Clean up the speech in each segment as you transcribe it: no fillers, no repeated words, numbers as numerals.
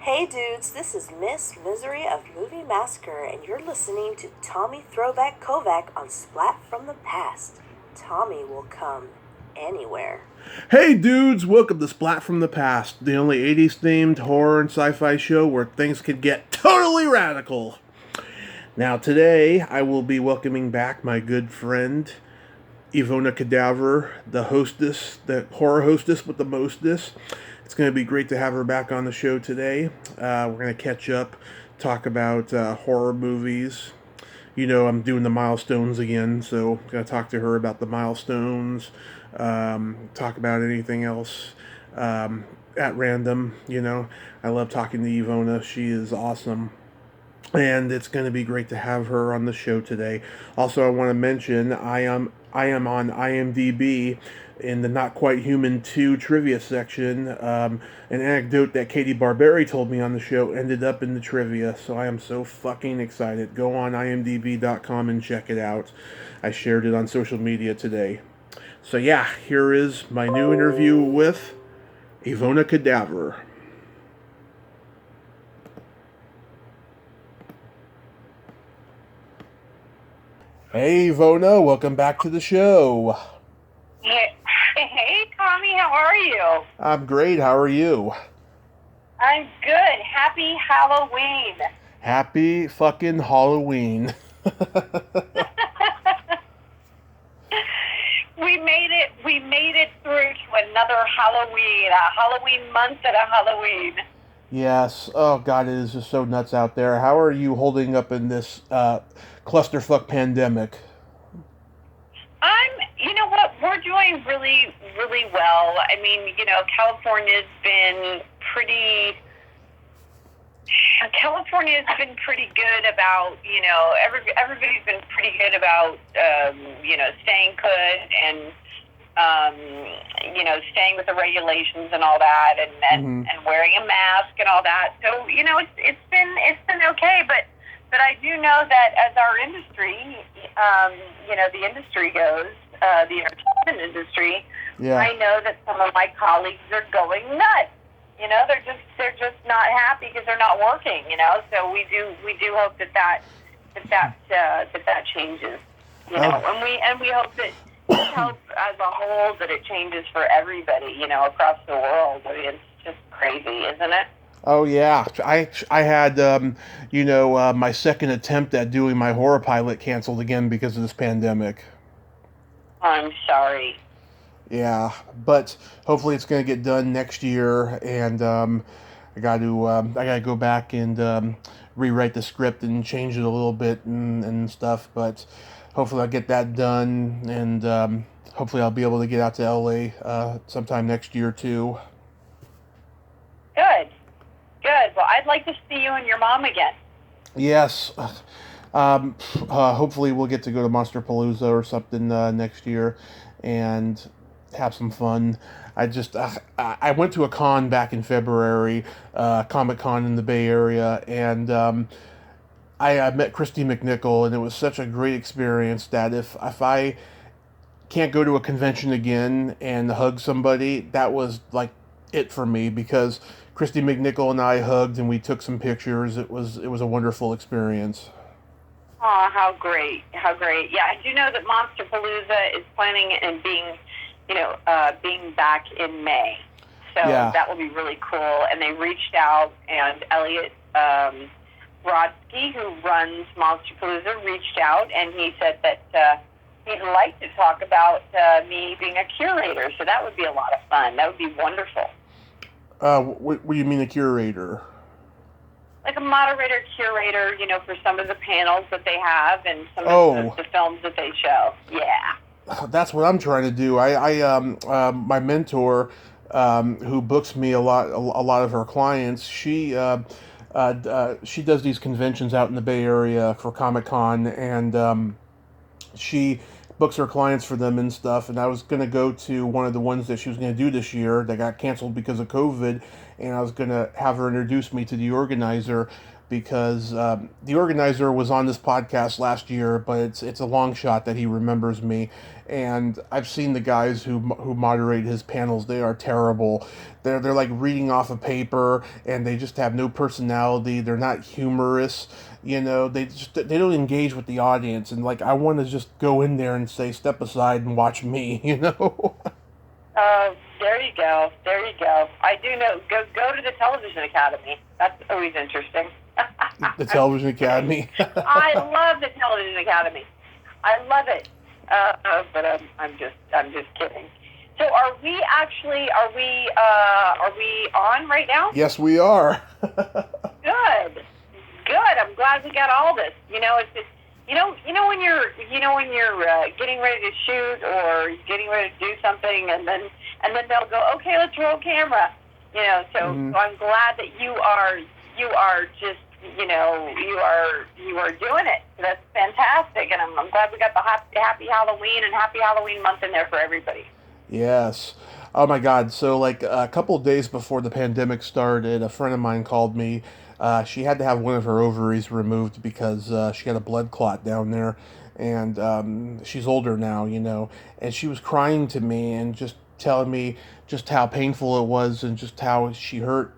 Hey dudes, this is Miss Misery of Movie Massacre, and you're listening to Tommy Throwback Kovac on Splat from the Past. Tommy will come anywhere. Hey dudes, welcome to Splat from the Past, the only 80s themed horror and sci-fi show where things could get totally radical. Now today I will be welcoming back my good friend Ivonna Cadaver, the hostess, the horror hostess with the mostess. It's going to be great to have her back on the show today. We're going to catch up, talk about horror movies. You know, I'm doing the milestones again, so I'm going to talk to her about the milestones, talk about anything else at random. You know, I love talking to Ivona. She is awesome. And it's going to be great to have her on the show today. Also, I want to mention I am on IMDb in the Not Quite Human 2 trivia section. An anecdote that Katie Barberi told me on the show ended up in the trivia, so I am so fucking excited. Go on imdb.com and check it out. I shared it on social media today. So yeah, here is my new interview with Ivonna Cadaver. Hey Ivonna, welcome back to the show. Hey, Tommy, how are you? I'm great, how are you? I'm good. Happy Halloween. Happy fucking Halloween. We made it through to another Halloween, a Halloween month and a Halloween. Yes, oh god, it is just so nuts out there. How are you holding up in this clusterfuck pandemic? You know what, we're doing really, really well. I mean, you know, California's been pretty good about, you know, everybody's been pretty good about, you know, staying put and, you know, staying with the regulations and all that, and wearing a mask and all that. So, you know, it's been okay, but I do know that as our industry, you know, the industry goes, the entertainment industry, Yeah. I know that some of my colleagues are going nuts. You know, they're just not happy because they're not working. You know, so we do hope that changes. You know, and we hope that as a whole that it changes for everybody. You know, across the world. I mean, it's just crazy, isn't it? Oh yeah, I had you know my second attempt at doing my horror pilot canceled again because of this pandemic. I'm sorry. Yeah, but hopefully it's going to get done next year, and I got to go back and rewrite the script and change it a little bit and stuff. But hopefully I'll get that done, and hopefully I'll be able to get out to LA sometime next year too. Good. Well, I'd like to see you and your mom again. Yes. Hopefully we'll get to go to Monsterpalooza or something next year and have some fun. I went to a con back in February, Comic Con in the Bay Area, and I met Christy McNichol, and it was such a great experience that if I can't go to a convention again and hug somebody, that was like it for me, because Christy McNichol and I hugged and we took some pictures. It was a wonderful experience. Oh, how great. Yeah, I do know that Monsterpalooza is planning and being back in May. So Yeah. that will be really cool. And they reached out, and Elliot Brodsky, who runs Monsterpalooza, reached out, and he said that he'd like to talk about me being a curator. So that would be a lot of fun. That would be wonderful. What do you mean a curator? Like a moderator, curator, you know, for some of the panels that they have and some of the films that they show. Yeah. That's what I'm trying to do. My mentor, who books me a lot of her clients, she does these conventions out in the Bay Area for Comic Con, and she books her clients for them and stuff. And I was going to go to one of the ones that she was going to do this year that got canceled because of COVID, and I was going to have her introduce me to the organizer. because the organizer was on this podcast last year, but it's a long shot that he remembers me. And I've seen the guys who moderate his panels. They are terrible. They're like reading off a paper, and they just have no personality. They're not humorous. You know, they don't engage with the audience. And like, I want to just go in there and say, step aside and watch me. You know. There you go. There you go. I do know. Go to the Television Academy. That's always interesting. The Television Academy. I love the Television Academy. I love it. But I'm just kidding. So are we on right now? Yes, we are. Good. I'm glad we got all this. You know, it's just, you know when you're getting ready to shoot or getting ready to do something, and then they'll go, okay, let's roll camera. You know, so I'm glad that you are just, you know, you are doing it. So that's fantastic, and I'm glad we got the happy Halloween and happy Halloween month in there for everybody. Yes. Oh my God. So like a couple of days before the pandemic started, a friend of mine called me. She had to have one of her ovaries removed because she had a blood clot down there, and she's older now, you know, and she was crying to me and just telling me just how painful it was and just how she hurt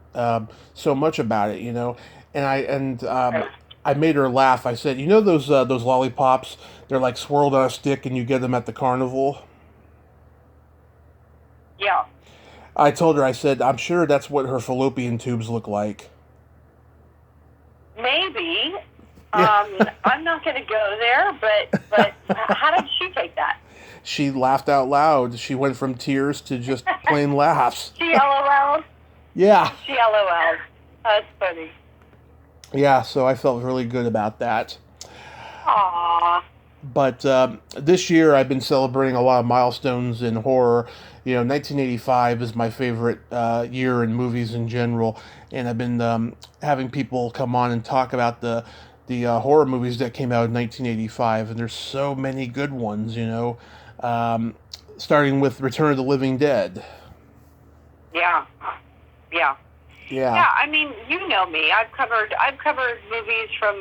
so much about it, you know. And I made her laugh. I said, you know those lollipops? They're like swirled on a stick, and you get them at the carnival. Yeah. I told her, I said, I'm sure that's what her fallopian tubes look like. Maybe. Yeah. I'm not going to go there, but how did she take that? She laughed out loud. She went from tears to just plain laughs. She LOL'd? Yeah. She LOL'd. That's funny. Yeah, so I felt really good about that. Aww. But this year I've been celebrating a lot of milestones in horror. You know, 1985 is my favorite year in movies in general, and I've been having people come on and talk about the horror movies that came out in 1985, and there's so many good ones, you know, starting with Return of the Living Dead. Yeah. Yeah. Yeah, I mean, you know me. I've covered movies from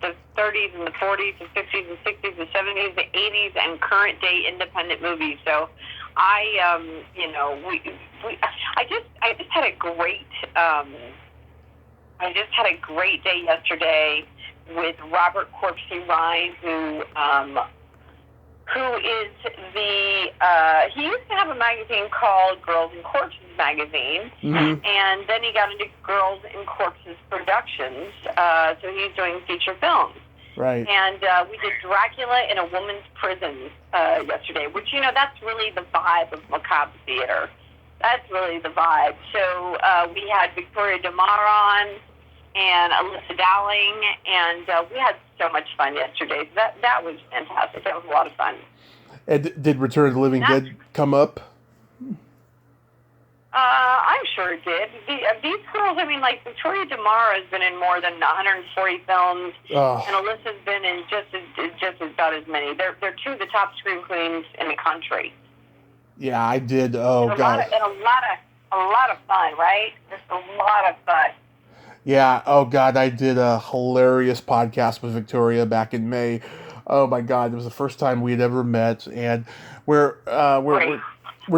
the 30s and the 40s, the 50s and 60s, the 70s, the 80s, and current day independent movies. So, I just had a great day yesterday with Robert Corpsey Ryan, who is he used to have a magazine called Girls and Corpses magazine, and then he got into Girls and Corpses Productions, so he's doing feature films. Right. And we did Dracula in a Woman's Prison yesterday, which, you know, that's really the vibe of Macabre Theatre. That's really the vibe. So we had Victoria DeMar on and Alyssa Dowling, and we had so much fun yesterday. That was fantastic. That was a lot of fun. And did Return of the Living Dead come up? I'm sure it did. These girls, I mean, like, Victoria DeMar has been in more than 140 films, and Alyssa's been in just about as many. They're two of the top scream queens in the country. Yeah, I did. Oh, God. A lot of fun, right? Just a lot of fun. Yeah, oh God, I did a hilarious podcast with Victoria back in May. Oh my God, it was the first time we had ever met, and we're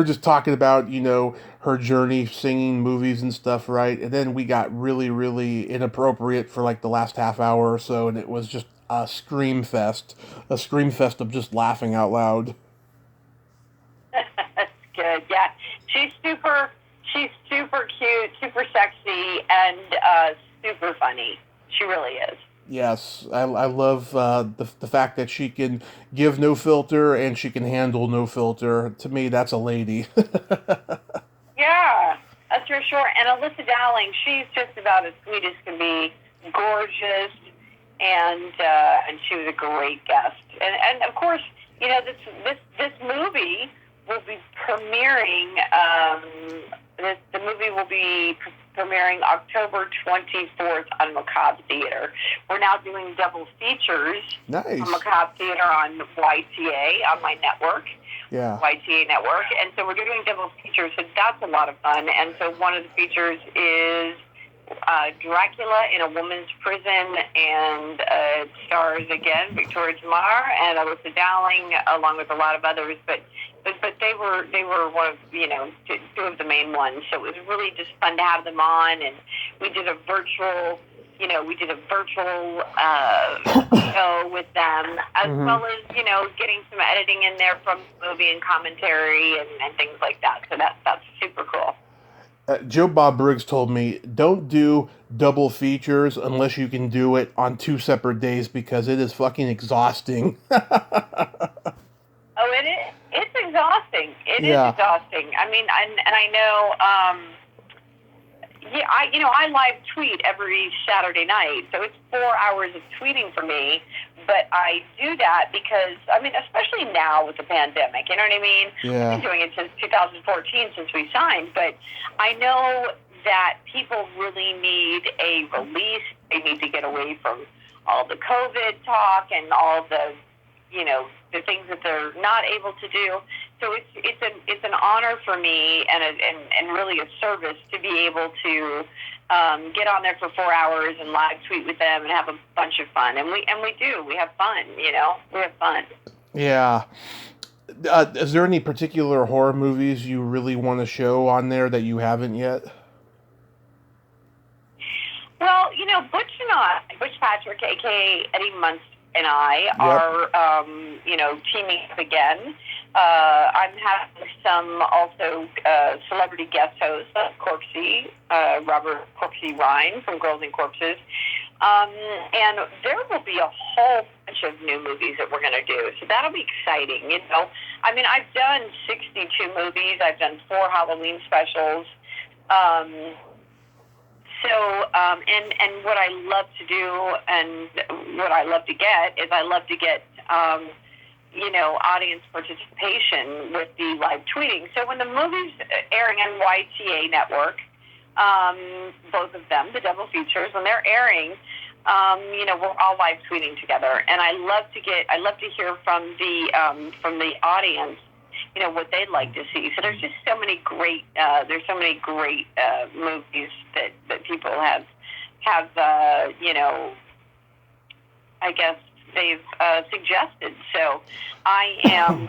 just talking about, you know, her journey singing movies and stuff, right? And then we got really, really inappropriate for like the last half hour or so, and it was just a scream fest of just laughing out loud. That's good. Yeah, she's super cute, super sexy, and super funny. She really is. Yes, I love the fact that she can give no filter and she can handle no filter. To me, that's a lady. Yeah, that's for sure. And Alyssa Dowling, she's just about as sweet as can be, gorgeous, and she was a great guest. And of course, you know, this movie will be premiering. The movie will be premiering October 24th on Macabre Theatre. We're now doing double features. Nice. On Macabre Theatre on YTA, on my network. Yeah. YTA network. And so we're doing double features, so that's a lot of fun. And so one of the features is Dracula in a Woman's Prison, and it stars again Victoria Tamar and Alyssa Dowling, along with a lot of others. But they were one of two of the main ones. So it was really just fun to have them on, and we did a virtual show with them, as well as getting some editing in there from the movie and commentary and things like that. So that's super cool. Joe Bob Briggs told me, don't do double features unless you can do it on 2 separate days, because it is fucking exhausting. Oh, it is. It's exhausting. It is exhausting. I mean, and I know, I live tweet every Saturday night, so it's 4 hours of tweeting for me. But I do that because, I mean, especially now with the pandemic, you know what I mean? Yeah. I've been doing it since 2014, since we signed. But I know that people really need a release. They need to get away from all the COVID talk and all the, the things that they're not able to do. So it's an honor for me and really a service to be able to get on there for 4 hours and live tweet with them and have a bunch of fun. And we do. We have fun, we have fun. Yeah. Is there any particular horror movies you really want to show on there that you haven't yet? Well, Butch Patrick, a.k.a. Eddie Munst, and I are, teaming up again. I'm having some also celebrity guest hosts, Corpsey, Robert Corpsey Ryan from Girls and Corpses. And there will be a whole bunch of new movies that we're going to do. So that'll be exciting, I mean, I've done 62 movies. I've done 4 Halloween specials. And what I love to do and what I love to get is audience participation with the live tweeting. So when the movie's airing on YTA Network, both of them, the double features, when they're airing, we're all live tweeting together. And I love to hear from the audience, what they'd like to see. So there's just so many great movies that people have I guess they've suggested. So I am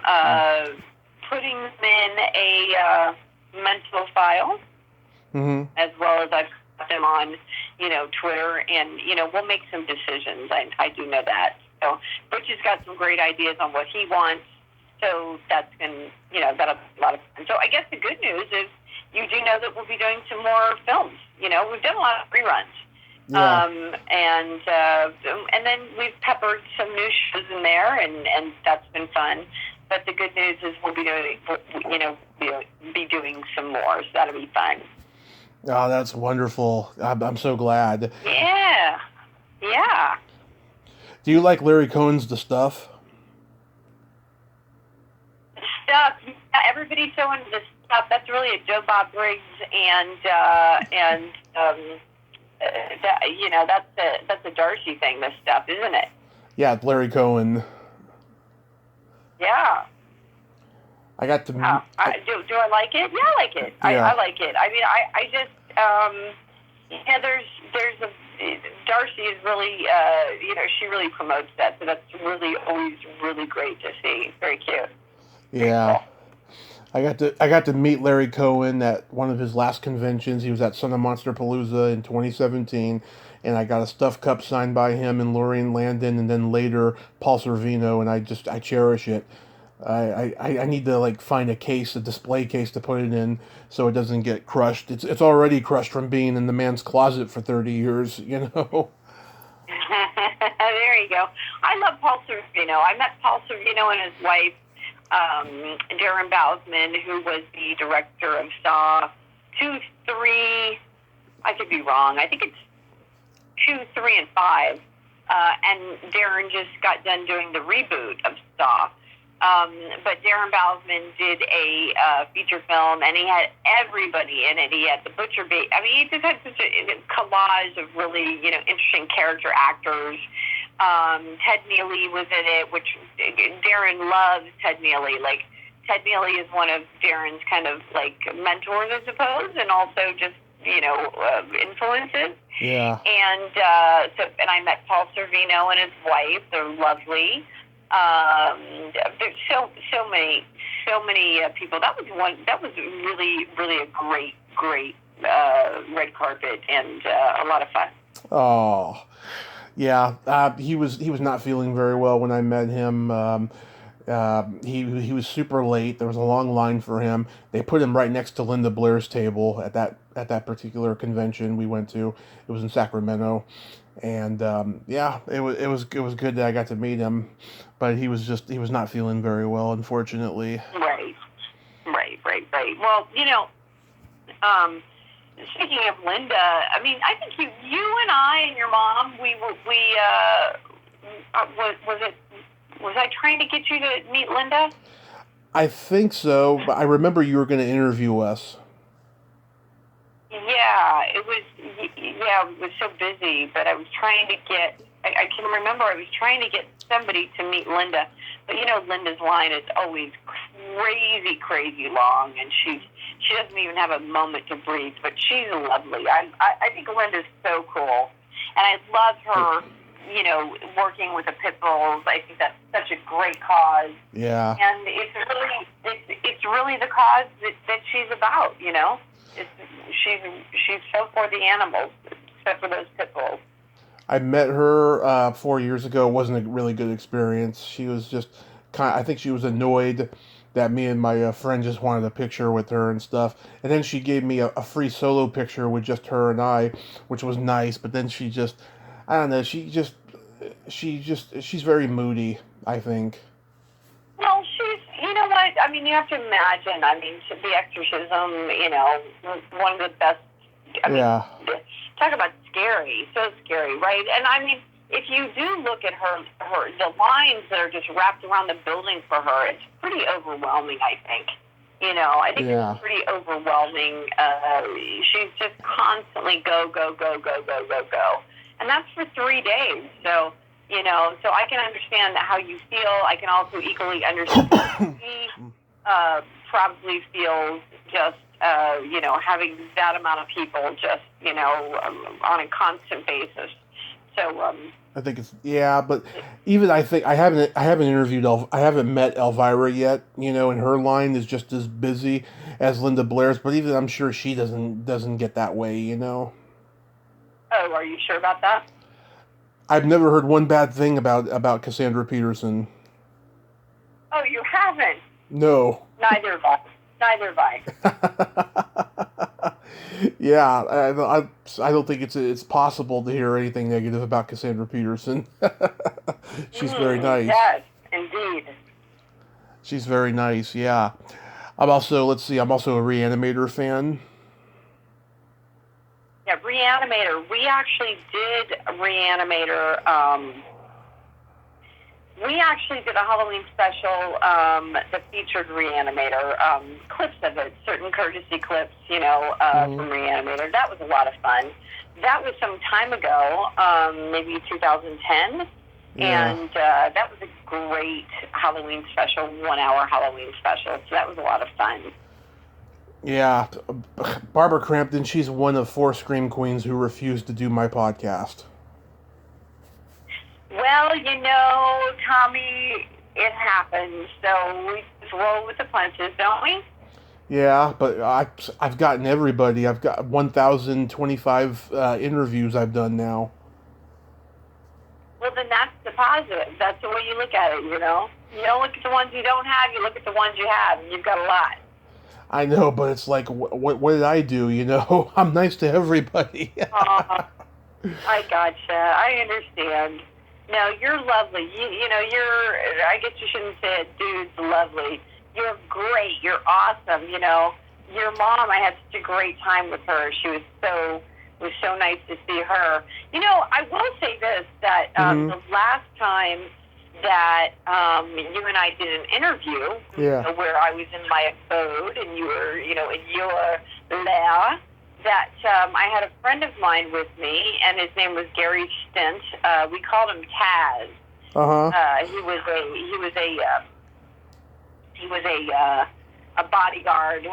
putting them in a mental file, as well as I've got them on, Twitter, and, we'll make some decisions. I do know that. So Butch has got some great ideas on what he wants. So that'll be a lot of fun. So I guess the good news is you do know that we'll be doing some more films. We've done a lot of reruns. Yeah. And then we've peppered some new shows in there, and that's been fun. But the good news is we'll be doing some more, so that'll be fun. Oh, that's wonderful. I'm so glad. Yeah. Yeah. Do you like Larry Cohen's The Stuff? Stuff. Yeah, everybody's so into this stuff. That's really a Joe Bob Briggs that's a Darcy thing. This stuff, isn't it? Yeah, it's Larry Cohen. Yeah. I got to. Do I like it? Yeah, I like it. Yeah. I like it. I mean, I just there's a Darcy is really she really promotes that, so that's really always really great to see. Very cute. Yeah. Cool. I got to meet Larry Cohen at one of his last conventions. He was at Son of Monsterpalooza in 2017, and I got a stuffed cup signed by him and Lorraine Landon, and then later Paul Sorvino, and I cherish it. I need to find a display case to put it in so it doesn't get crushed. It's already crushed from being in the man's closet for 30 years, There you go. I love Paul Sorvino. I met Paul Sorvino and his wife, Darren Bousman, who was the director of Saw 2, 3, I could be wrong. I think it's 2, 3, and 5. And Darren just got done doing the reboot of Saw. But Darren Bousman did a feature film, and he had everybody in it. He had the Butcher Baby. I mean, he just had such a collage of really, interesting character actors. Ted Neely was in it, which Darren loves Ted Neely. Ted Neely is one of Darren's kind of mentors, I suppose, and also just influences. Yeah. And and I met Paul Servino and his wife. They're lovely. There's so many people. That was really, really a great red carpet and a lot of fun. Oh, yeah. He was not feeling very well when I met him. He was super late. There was a long line for him. They put him right next to Linda Blair's table at that particular convention we went to. It was in Sacramento, and it was good that I got to meet him, but he was not feeling very well, unfortunately. Right. Well, speaking of Linda, I mean, I think you and I and your mom, was I trying to get you to meet Linda? I think so, but I remember you were going to interview us. Yeah, it was so busy, but I was trying to get, I can remember I was trying to get somebody to meet Linda, but Linda's line is always crazy long, and she doesn't even have a moment to breathe, but she's lovely. I think Linda's so cool, and I love her, working with the pit bulls. I think that's such a great cause. Yeah. And it's really the cause that she's about, She's so for the animals, except for those pit bulls. I met her 4 years ago. It wasn't a really good experience. She was just I think she was annoyed that me and my friend just wanted a picture with her and stuff. And then she gave me a free solo picture with just her and I, which was nice. But then she just, I don't know, she's very moody, I think. Well, you know what? I mean, you have to imagine. I mean, the exorcism, one of the best. Yeah. Talk about scary, so scary, right? And I mean, if you do look at her the lines that are just wrapped around the building for her, it's pretty overwhelming, I think. I think Yeah. It's pretty overwhelming. She's just constantly go. And that's for 3 days. So, so I can understand how you feel. I can also equally understand how she probably feels just, having that amount of people just, on a constant basis. So, I think but even I think I haven't interviewed I haven't met Elvira yet, and her line is just as busy as Linda Blair's, but even I'm sure she doesn't get that way, Oh, are you sure about that? I've never heard one bad thing about Cassandra Peterson. Oh, you haven't? No. Neither have I. Yeah, I don't think it's possible to hear anything negative about Cassandra Peterson. She's very nice. Yes, indeed. She's very nice, yeah. I'm also a Reanimator fan. Yeah, Reanimator. We actually did Reanimator. We actually did a Halloween special that featured Reanimator, clips of it, certain courtesy clips, from Reanimator. That was a lot of fun. That was some time ago, maybe 2010, and that was a great Halloween special, 1 hour Halloween special, so that was a lot of fun. Yeah, Barbara Crampton, she's one of 4 Scream Queens who refused to do my podcast. Well, Tommy, it happens, so we just roll with the punches, don't we? Yeah, but I've gotten everybody. I've got 1,025 interviews I've done now. Well, then that's the positive. That's the way you look at it, You don't look at the ones you don't have, you look at the ones you have, and you've got a lot. I know, but it's like, what did I do, I'm nice to everybody. I gotcha. I understand. No, you're lovely. I guess you shouldn't say it, dude's lovely. You're great. You're awesome. Your mom, I had such a great time with her. It was so nice to see her. I will say this, that the last time that you and I did an interview, where I was in my abode and you were, in your lair, that I had a friend of mine with me, and his name was Gary Stint. We called him Taz. He was a a bodyguard,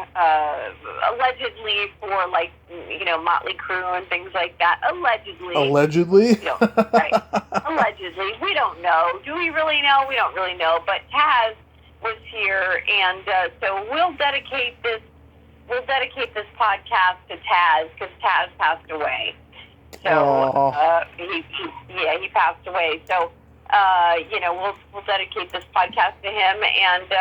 allegedly for like Motley Crue and things like that. Allegedly. Right. Allegedly, we don't know. Do we really know? We don't really know. But Taz was here, and so we'll dedicate this podcast to Taz because Taz passed away. So he passed away. So we'll dedicate this podcast to him, and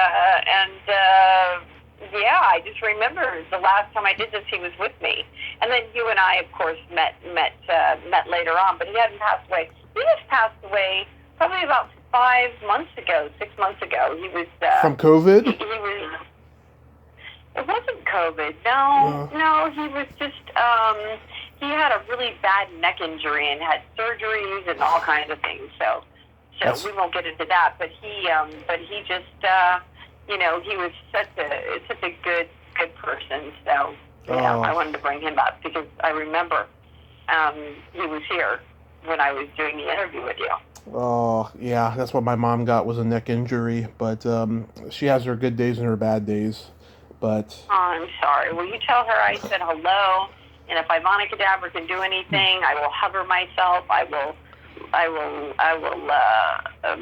I just remember the last time I did this, he was with me, and then you and I, of course, met later on. But he hadn't passed away. He just passed away probably about 6 months ago. He was from COVID. He was. It wasn't COVID. No. He was just. He had a really bad neck injury and had surgeries and all kinds of things. So we won't get into that. But he just, he was such a good person. So I wanted to bring him up because I remember he was here when I was doing the interview with you. Oh, yeah, that's what my mom got, was a neck injury. But she has her good days and her bad days. But I'm sorry. Will you tell her I said hello? And if Ivonna Cadaver can do anything, I will hover myself. I will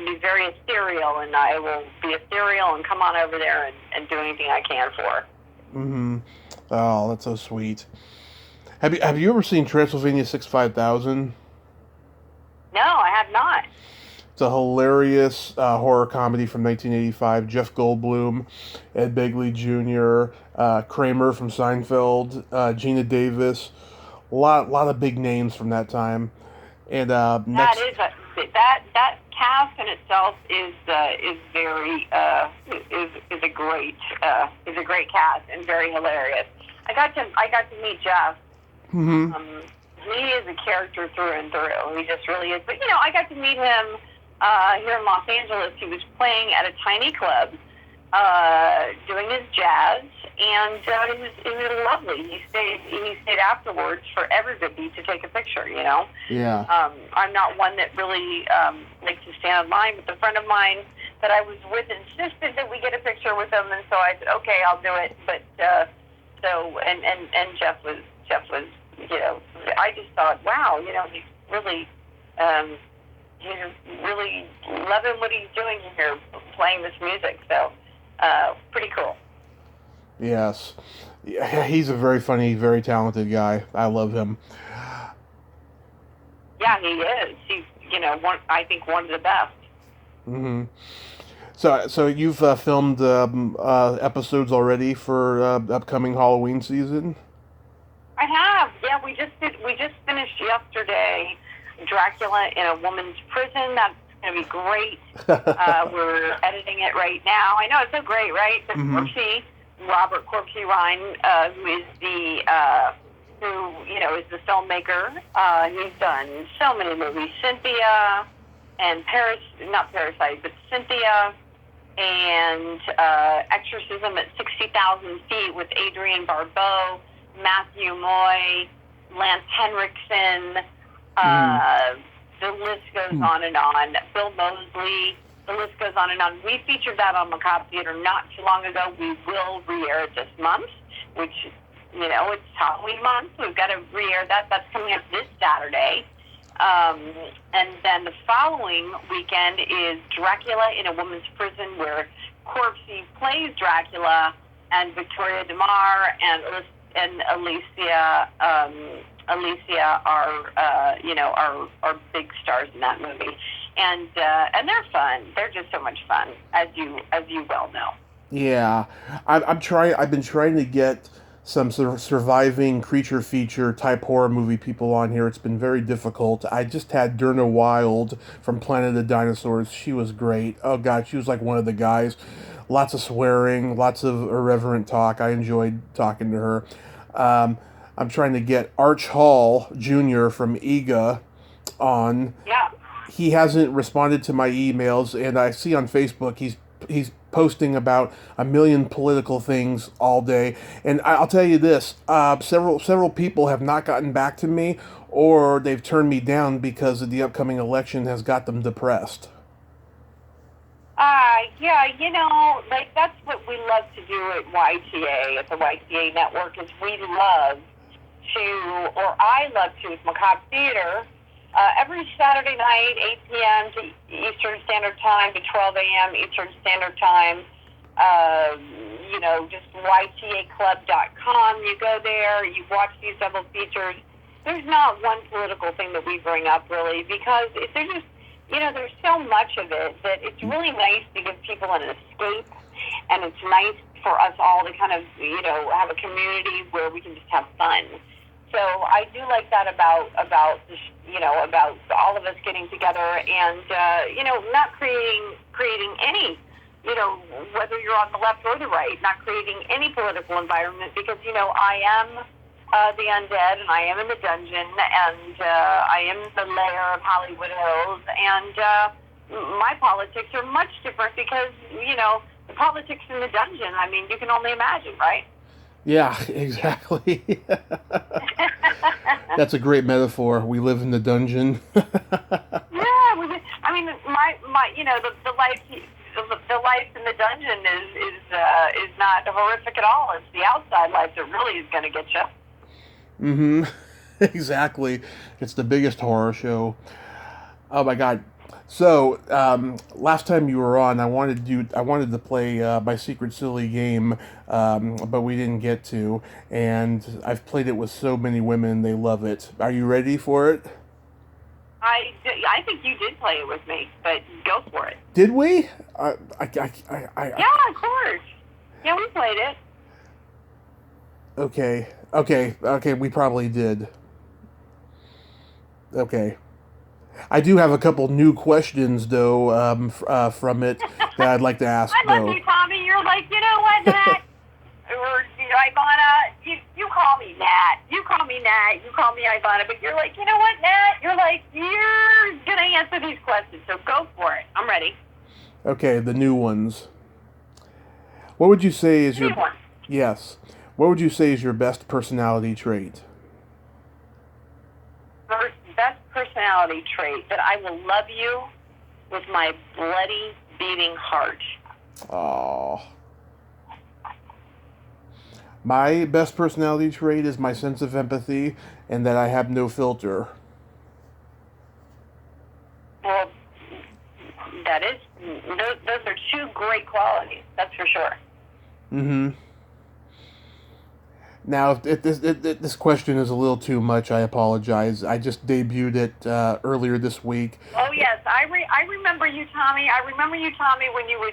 be very ethereal, and I will be ethereal and come on over there and do anything I can for her. Mm-hmm. Oh, that's so sweet. Have you ever seen Transylvania 65000? No, I have not. It's a hilarious horror comedy from 1985. Jeff Goldblum, Ed Begley Jr., Kramer from Seinfeld, Gina Davis, a lot of big names from that time. And that cast in itself is very is a great cast and very hilarious. I got to meet Jeff. Mm-hmm. He is a character through and through. He just really is. But I got to meet him here in Los Angeles. He was playing at a tiny club, doing his jazz, and it was lovely. He stayed afterwards for everybody to take a picture. Yeah. I'm not one that really likes to stand in line, but a friend of mine that I was with insisted that we get a picture with him, and so I said, okay, I'll do it. But and Jeff was. I just thought, wow, he's really loving what he's doing here, playing this music. So, pretty cool. Yes. Yeah, he's a very funny, very talented guy. I love him. Yeah, he is. He's, I think one of the best. Mm-hmm. So you've filmed episodes already for upcoming Halloween season? I have. Yeah, we just finished yesterday Dracula in a woman's prison. That's going to be great. We're editing it right now. I know, it's so great, right? The Corpsey, Robert Corpsey Rhine, who is is the filmmaker. He's done so many movies. Cynthia and not Parasite, but Cynthia and Exorcism at 60,000 Feet with Adrienne Barbeau, Matthew Moy, Lance Henriksen, the list goes on and on. Bill Moseley, the list goes on and on. We featured that on Macabre Theatre not too long ago. We will re-air it this month, which, it's Halloween month. We've got to re-air that. That's coming up this Saturday. And then the following weekend is Dracula in a Woman's Prison, where Corpsey plays Dracula, and Victoria DeMar and Alicia are big stars in that movie, and they're fun. They're just so much fun, as you well know. Yeah, I've been trying to get some sort of surviving creature feature type horror movie people on here. It's been very difficult. I just had Derna Wild from Planet of the Dinosaurs. She was great. Oh God, she was like one of the guys. Lots of swearing, lots of irreverent talk. I enjoyed talking to her. I'm trying to get Arch Hall Jr. from EGA on. Yeah. He hasn't responded to my emails, and I see on Facebook he's posting about a million political things all day. And I'll tell you this, several people have not gotten back to me, or they've turned me down because of the upcoming election has got them depressed. Yeah, like that's what we love to do at YTA, at the YTA network, is I love to, with Macabre Theatre, every Saturday night, 8 p.m. to Eastern Standard Time to 12 a.m. Eastern Standard Time, just YTAclub.com. You go there, you watch these double features. There's not one political thing that we bring up, really, because there's just, there's so much of it that it's really nice to give people an escape, and it's nice for us all to kind of, have a community where we can just have fun. So I do like that about all of us getting together and, not creating any, whether you're on the left or the right, not creating any political environment, because, I am the undead, and I am in the dungeon, and I am the lair of Hollywood Hills, and my politics are much different because, the politics in the dungeon, I mean, you can only imagine, right? Yeah, exactly. That's a great metaphor. We live in the dungeon. Yeah, I mean, the life in the dungeon is not horrific at all. It's the outside life that really is going to get you. Mm-hmm. Exactly. It's the biggest horror show. Oh my God. So, last time you were on, I wanted to play my Secret Silly game, but we didn't get to, and I've played it with so many women, they love it. Are you ready for it? I think you did play it with me, but go for it. Did we? Yeah, of course. Yeah, we played it. Okay, we probably did. Okay. I do have a couple new questions, though, from it that I'd like to ask, I love you, Tommy. You're like, you know what, Nat? Or, Ivonna, you call me Nat. You call me Nat. You call me Ivonna. But you're like, you know what, Nat? You're like, you're going to answer these questions, so go for it. I'm ready. Okay, the new ones. What would you say is your... New one. Yes. What would you say is your best personality trait? Best personality trait, that I will love you with my bloody beating heart. Oh. My best personality trait is my sense of empathy and that I have no filter. Well, those are two great qualities, that's for sure. Mm-hmm. Now, if this question is a little too much, I apologize. I just debuted it earlier this week. Oh yes, I remember you, Tommy. I remember you, Tommy, when you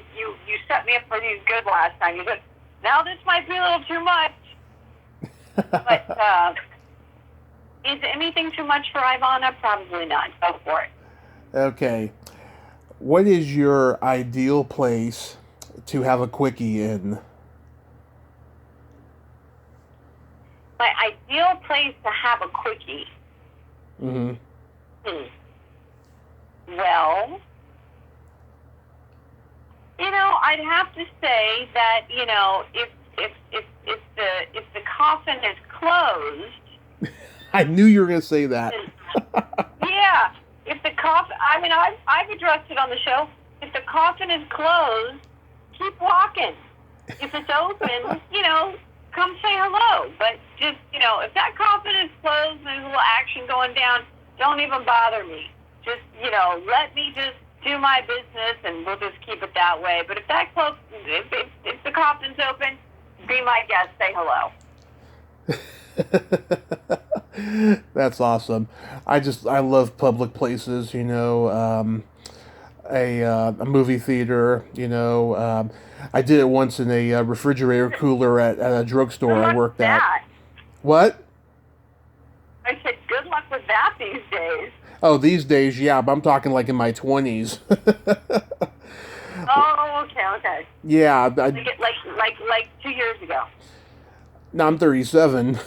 set me up for these good last time. You said, "Now this might be a little too much." But is anything too much for Ivonna? Probably not. Go for it. Okay. What is your ideal place to have a quickie in? My ideal place to have a quickie. Mm-hmm. Well, I'd have to say that if the coffin is closed. I knew you were going to say that. Yeah, if the coffin. I mean, I've addressed it on the show. If the coffin is closed, keep walking. If it's open, come say hello. But just, if that coffin is closed and there's a little action going down, don't even bother me. Just, let me just do my business and we'll just keep it that way. But if if the coffin's open, be my guest, say hello. That's awesome. I love public places, a movie theater, I did it once in a refrigerator cooler at a drugstore I worked at. What? I said, good luck with that these days. Oh, these days, yeah, but I'm talking like in my 20s. Oh, okay. Yeah. Like 2 years ago. No, I'm 37.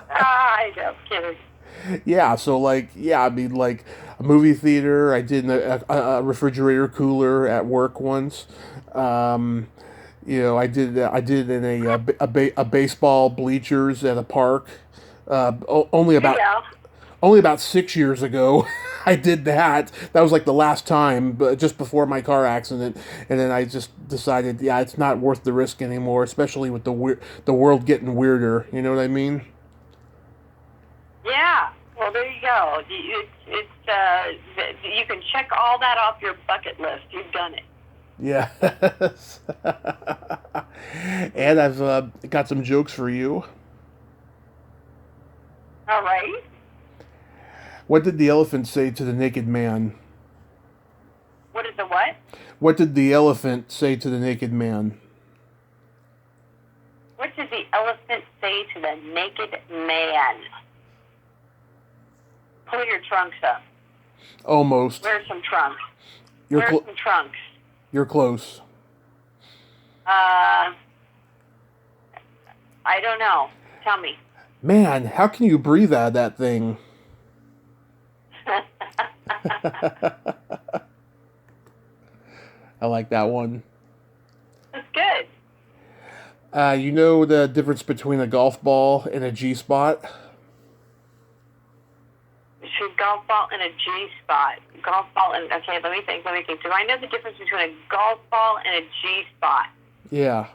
I know, kidding. Yeah, so a movie theater. I did a refrigerator cooler at work once. I did in a baseball bleachers at a park. Only about 6 years ago. I did that. That was like the last time, but just before my car accident, and then I just decided, yeah, it's not worth the risk anymore, especially with the world getting weirder. You know what I mean? Yeah. Well, there you go. You can check all that off your bucket list. You've done it. Yes. And I've got some jokes for you. All right. What did the elephant say to the naked man? What is the what? What did the elephant say to the naked man? What did the elephant say to the naked man? Pull your trunks up. Almost. Where's some trunks? You're Where's some trunks? You're close. I don't know. Tell me. Man, how can you breathe out of that thing? I like that one. That's good. You know the difference between a golf ball and a G-spot? Golf ball and a G-spot. Golf ball and... Okay, let me think. Do I know the difference between a golf ball and a G-spot? Yeah.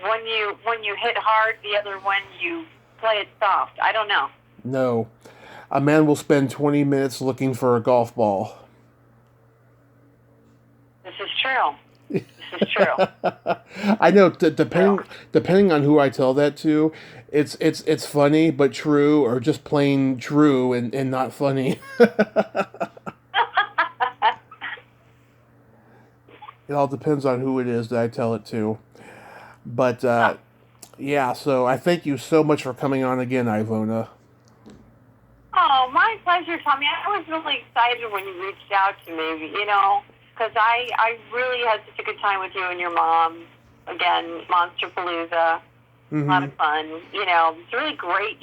One you hit hard, the other one you play it soft. I don't know. No. A man will spend 20 minutes looking for a golf ball. This is true. This is true. I know. Depending on who I tell that to, it's funny but true, or just plain true and not funny. It all depends on who it is that I tell it to. But yeah. So I thank you so much for coming on again, Ivonna. Oh, my pleasure, Tommy. I was really excited when you reached out to me, because I really had such a good time with you and your mom. Again, Monster Palooza. Mm-hmm. A lot of fun. It's really great.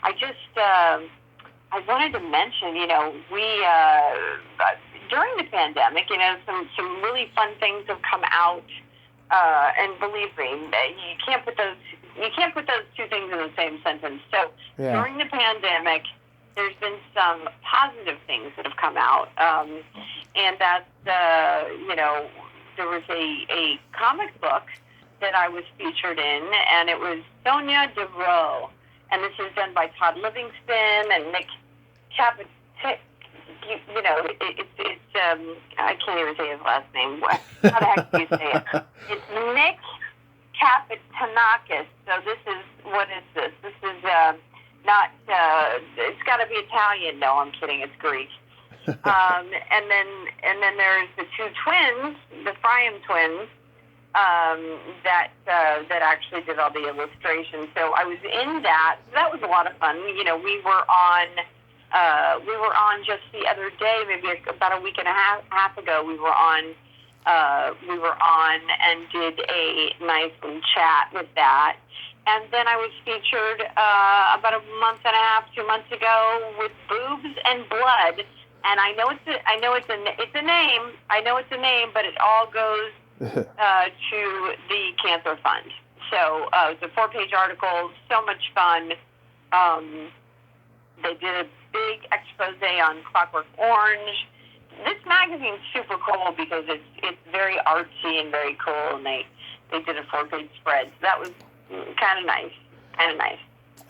I just, I wanted to mention, we, during the pandemic, some really fun things have come out. And believe me, you can't put those two things in the same sentence. So During the pandemic, there's been some positive things that have come out, and that's there was a comic book that I was featured in, and it was Sonia DeVroe, and this is done by Todd Livingston and Nick Capitic. It's I can't even say his last name. How the heck do you say it? It's Nick Capitanakis. So what is this? This is not, it's got to be Italian. No, I'm kidding. It's Greek. And then there's the two twins, the Fryam twins, that actually did all the illustrations. So I was in that. That was a lot of fun. We were on just the other day, maybe about a week and a half ago. We were on and did a nice little chat with that. And then I was featured about a month and a half, 2 months ago with Boobs and Blood. And I know it's a name. I know it's a name, but it all goes to the Cancer Fund. So it's a 4-page article, so much fun. They did a big expose on Clockwork Orange. This magazine's super cool because it's very artsy and very cool, and they did a 4-page spread. So that was kind of nice.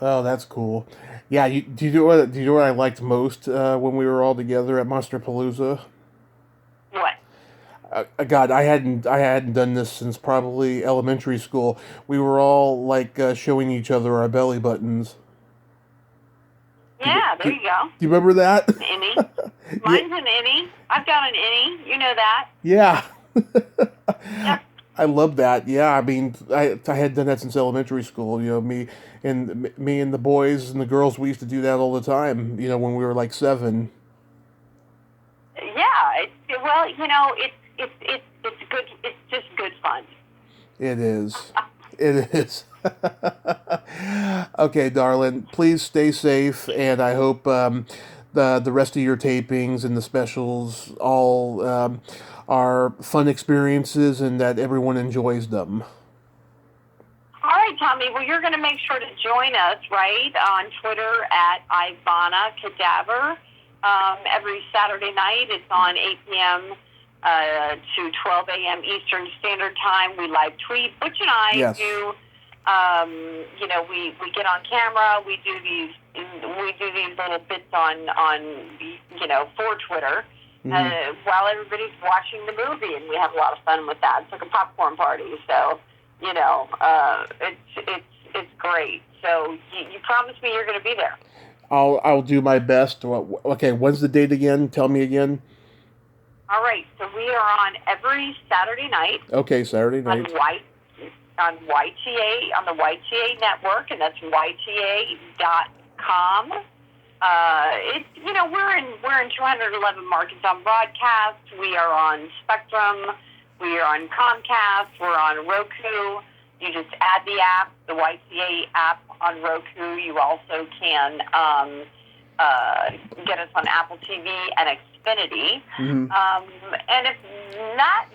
Oh, that's cool. Yeah, do you know what I liked most when we were all together at Monster Palooza? What? God, I hadn't done this since probably elementary school. We were all like showing each other our belly buttons. Yeah, there you go. Do you remember that? An innie. Mine's an innie. I've got an innie. You know that. Yeah. Yep. I love that. Yeah, I mean, I had done that since elementary school. Me and the boys and the girls, we used to do that all the time. When we were like 7. Yeah. It's good. It's just good fun. It is. It is. Okay, darling. Please stay safe, and I hope the rest of your tapings and the specials all are fun experiences, and that everyone enjoys them. All right. right, Tommy. Well, you're going to make sure to join us, right, on Twitter at Ivonna Cadaver. Every Saturday night, it's on 8 p.m. To 12 a.m. Eastern Standard Time. We live tweet. Butch and I do. We get on camera. We do these little bits on for Twitter. While everybody's watching the movie, and we have a lot of fun with that. It's like a popcorn party, so it's great. So you promised me you're going to be there. I'll do my best. Okay, when's the date again? Tell me again. All right, so we are on every Saturday night. Okay, Saturday night. On YTA, on the YTA network, and that's YTA.com. We're in 211 markets on broadcast. We are on Spectrum. We are on Comcast. We're on Roku. You just add the app, the YTA app on Roku. You also can get us on Apple TV and Xfinity. And if that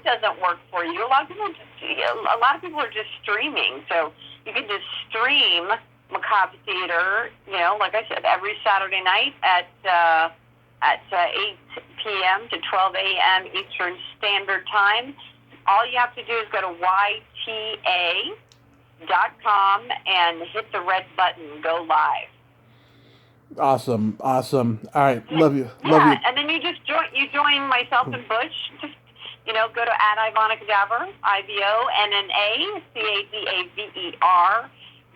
doesn't work for you, a lot of people are just streaming. So you can just stream Macabre Theatre, like I said, every Saturday night at 8 p.m. to 12 a.m. Eastern Standard Time. All you have to do is go to YTA.com and hit the red button, go live. Awesome. All right, love you. And then you join myself and Butch. Just, go to @Ivonna Cadaver, IVONNA,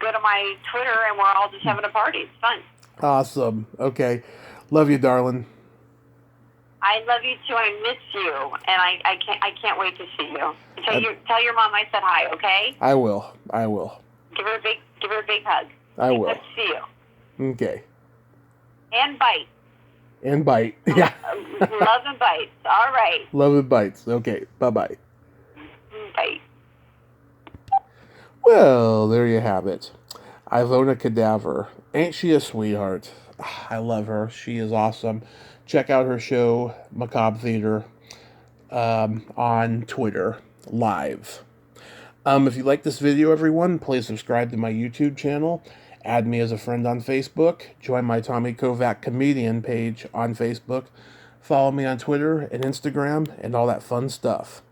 go to my Twitter, and we're all just having a party. It's fun. Awesome. Okay. Love you, darling. I love you too. I miss you, and I can't wait to see you. Tell your mom I said hi. Okay. I will. Give her a big hug. I will. Nice to see you. Okay. And bite. Yeah. Love and bites. All right. Love and bites. Okay. Bye-bye. Bye. Well, there you have it. Ivonna Cadaver. Ain't she a sweetheart? I love her. She is awesome. Check out her show, Macabre Theatre, on Twitter, live. If you like this video, everyone, please subscribe to my YouTube channel. Add me as a friend on Facebook. Join my Tommy Kovac comedian page on Facebook. Follow me on Twitter and Instagram and all that fun stuff.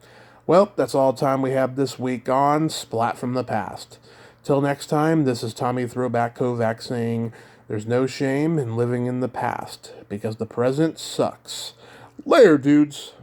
Well, that's all the time we have this week on Splat from the Past. Till next time, this is Tommy Throwback Kovac saying, there's no shame in living in the past, because the present sucks. Later, dudes.